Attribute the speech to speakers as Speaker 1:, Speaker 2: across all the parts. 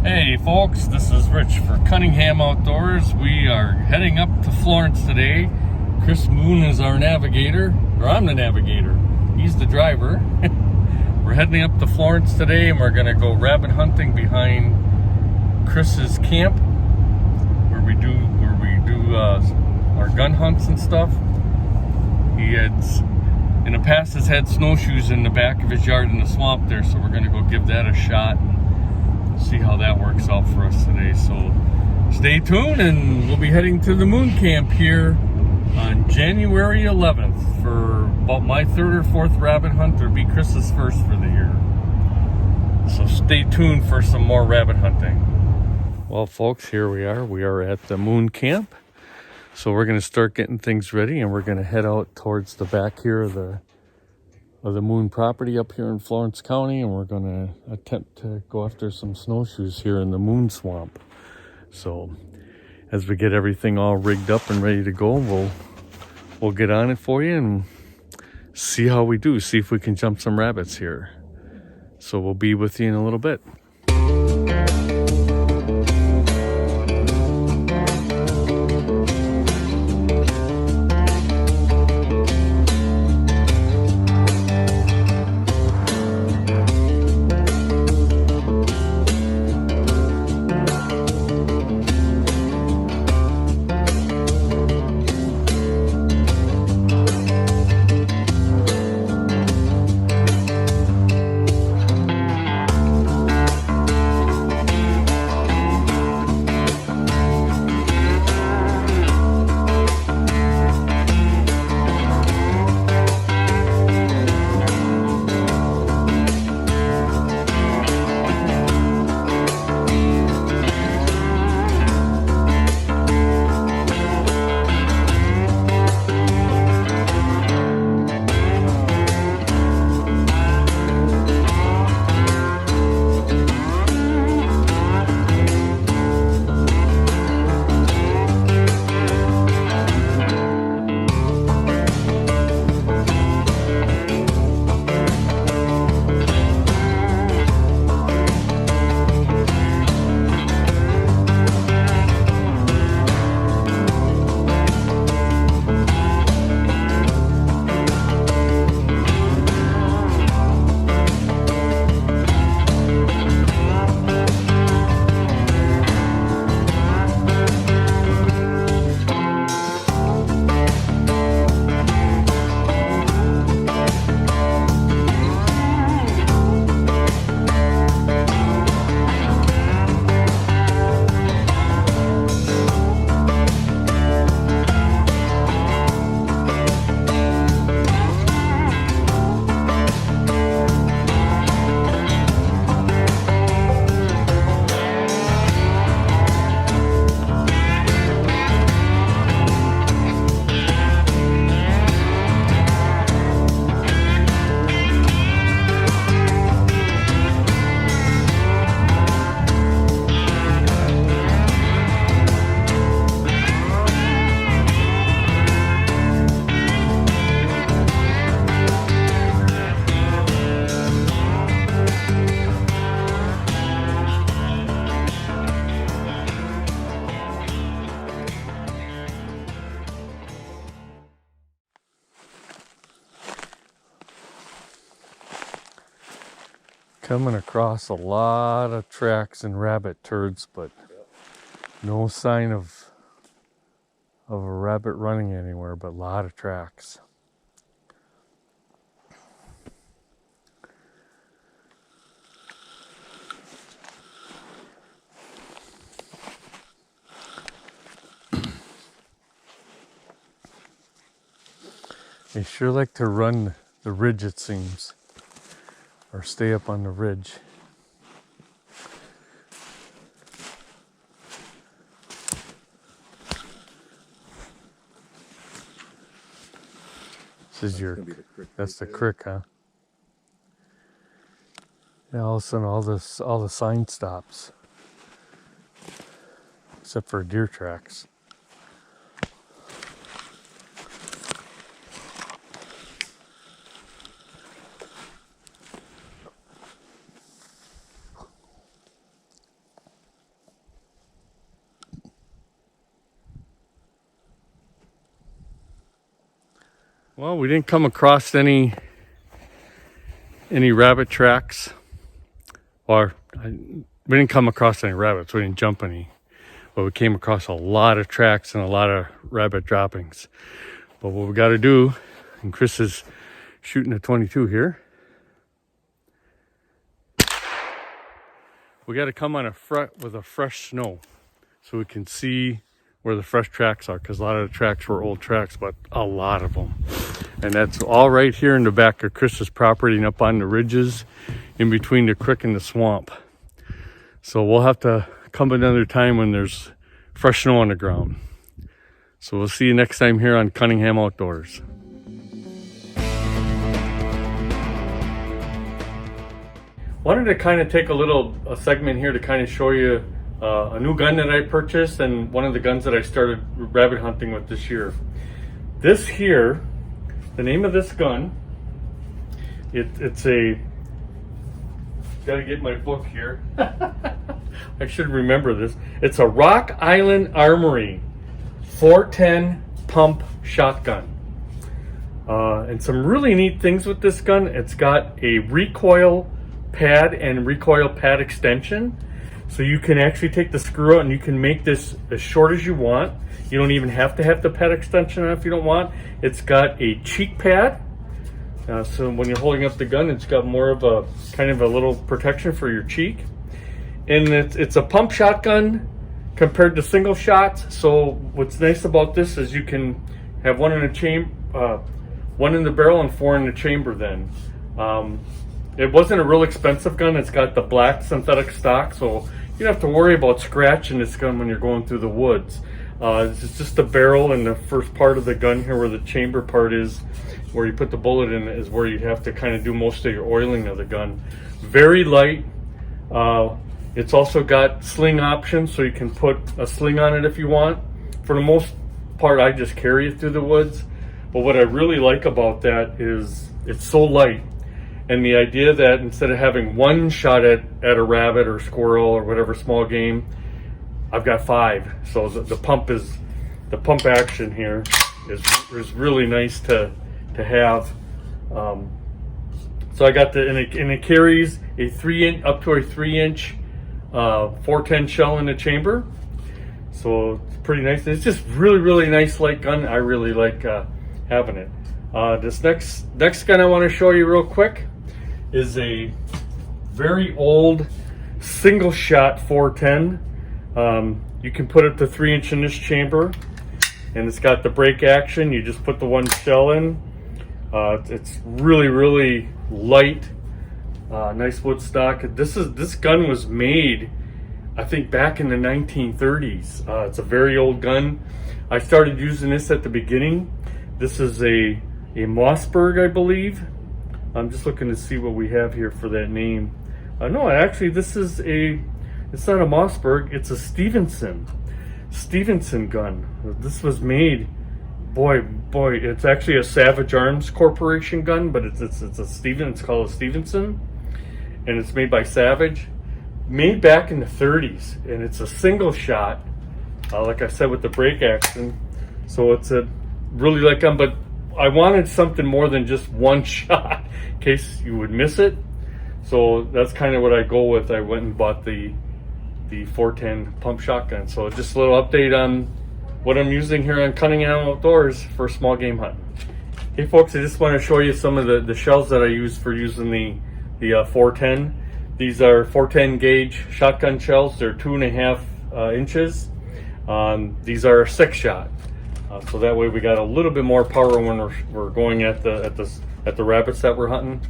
Speaker 1: Hey folks, this is Rich for Cunningham Outdoors. We are heading up to Florence today. Chris Moon is our navigator, or I'm the navigator. He's the driver. We're heading up to Florence today and we're gonna go rabbit hunting behind Chris's camp where we do our gun hunts and stuff. He in the past has had snowshoes in the back of his yard in the swamp there, so we're gonna go give that a shot. See how that works out for us today. So stay tuned, and we'll be heading to the moon camp here on January 11th for about my third or fourth rabbit hunt. It'll be Chris's first for the year. So stay tuned for some more rabbit hunting. Well folks, here we are. We are at the moon camp. So we're going to start getting things ready, and we're going to head out towards the back here of the moon property up here in Florence County, and we're going to attempt to go after some snowshoes here in the moon swamp. So as we get everything all rigged up and ready to go, we'll get on it for you and see how we do, see if we can jump some rabbits here. So we'll be with you in a little bit. Coming across a lot of tracks and rabbit turds, but no sign of a rabbit running anywhere, but a lot of tracks. They sure like to run the ridge, it seems. Or stay up on the ridge. This is that's the creek, huh? Yeah, all of a sudden all the sign stops. Except for deer tracks. Well, we didn't come across any rabbit tracks, or we didn't come across any rabbits. We didn't jump any, but we came across a lot of tracks and a lot of rabbit droppings. But what we got to do, and Chris is shooting a 22 here, we got to come on with a fresh snow so we can see where the fresh tracks are, because a lot of the tracks were old tracks, but a lot of them. And that's all right here in the back of Chris's property and up on the ridges in between the creek and the swamp. So we'll have to come another time when there's fresh snow on the ground. So we'll see you next time here on Cunningham Outdoors. Wanted to kind of take a segment here to kind of show you a new gun that I purchased and one of the guns that I started rabbit hunting with this year. This here, the name of this gun, it's a, gotta get my book here. I should remember this. It's a Rock Island Armory 410 pump shotgun. And some really neat things with this gun. It's got a recoil pad and recoil pad extension. So you can actually take the screw out and you can make this as short as you want. You don't even have to have the pad extension on if you don't want. It's got a cheek pad. So when you're holding up the gun, it's got more of a kind of a little protection for your cheek. And it's a pump shotgun compared to single shots. So what's nice about this is you can have one in the barrel and 4 in the chamber then. It wasn't a real expensive gun. It's got the black synthetic stock, so you don't have to worry about scratching this gun when you're going through the woods. It's just the barrel and the first part of the gun here where the chamber part is, where you put the bullet in, is where you have to kind of do most of your oiling of the gun. Very light. It's also got sling options, so you can put a sling on it if you want. For the most part, I just carry it through the woods. But what I really like about that is it's so light. And the idea that instead of having one shot at a rabbit or squirrel or whatever small game, I've got 5. So the pump action here is really nice to have. So I got and it carries a up to a 3-inch 410 shell in the chamber. So it's pretty nice. It's just really nice light gun. I really like having it. This next gun I want to show you real quick is a very old single shot 410. You can put it to 3-inch in this chamber, and it's got the break action. You just put the one shell in. It's really light, nice wood stock. This gun was made, I think, back in the 1930s. It's a very old gun. I started using this at the beginning. This is a Mossberg, I believe. I'm just looking to see what we have here for that name. No, actually, it's not a Mossberg, it's a Stevenson gun. This was made, boy, it's actually a Savage Arms Corporation gun, but it's called a Stevenson, and it's made by Savage. Made back in the 30s, and it's a single shot, like I said, with the break action. So it's a really light gun, but I wanted something more than just one shot in case you would miss it. So that's kind of what I go with. I went and bought the 410 pump shotgun. So just a little update on what I'm using here on Cunningham Outdoors for small game hunting. Hey folks, I just want to show you some of the shells that I use for using the 410. These are 410 gauge shotgun shells. They're 2.5 inches. These are 6-shot. So that way we got a little bit more power when we're going at the rabbits that we're hunting.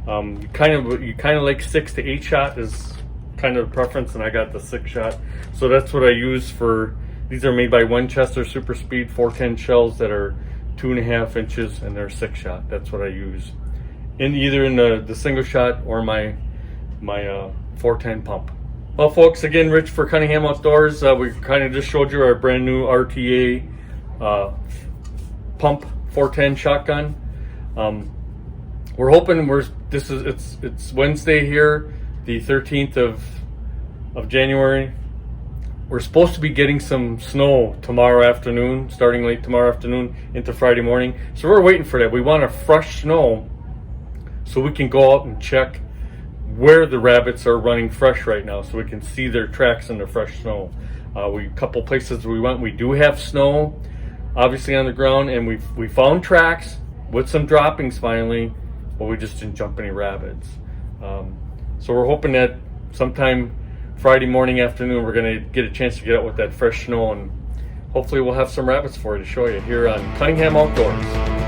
Speaker 1: You kind of like 6 to 8 shot is kind of a preference, and I got the 6-shot. So that's what I use for. These are made by Winchester Super Speed 410 shells that are 2.5 inches, and they're 6-shot. That's what I use in either the single shot or my 410 pump. Well, folks, again, Rich for Cunningham Outdoors. We kind of just showed you our brand new RTA pump 410 shotgun. We're hoping it's Wednesday here, the 13th of January. We're supposed to be getting some snow tomorrow afternoon, starting late tomorrow afternoon into Friday morning. So we're waiting for that. We want a fresh snow so we can go out and check where the rabbits are running fresh right now, so we can see their tracks in the fresh snow. A couple places we went, we do have snow, obviously on the ground, and we found tracks with some droppings finally, but we just didn't jump any rabbits. So we're hoping that sometime Friday morning, afternoon, we're gonna get a chance to get out with that fresh snow, and hopefully we'll have some rabbits for you to show you here on Cunningham Outdoors.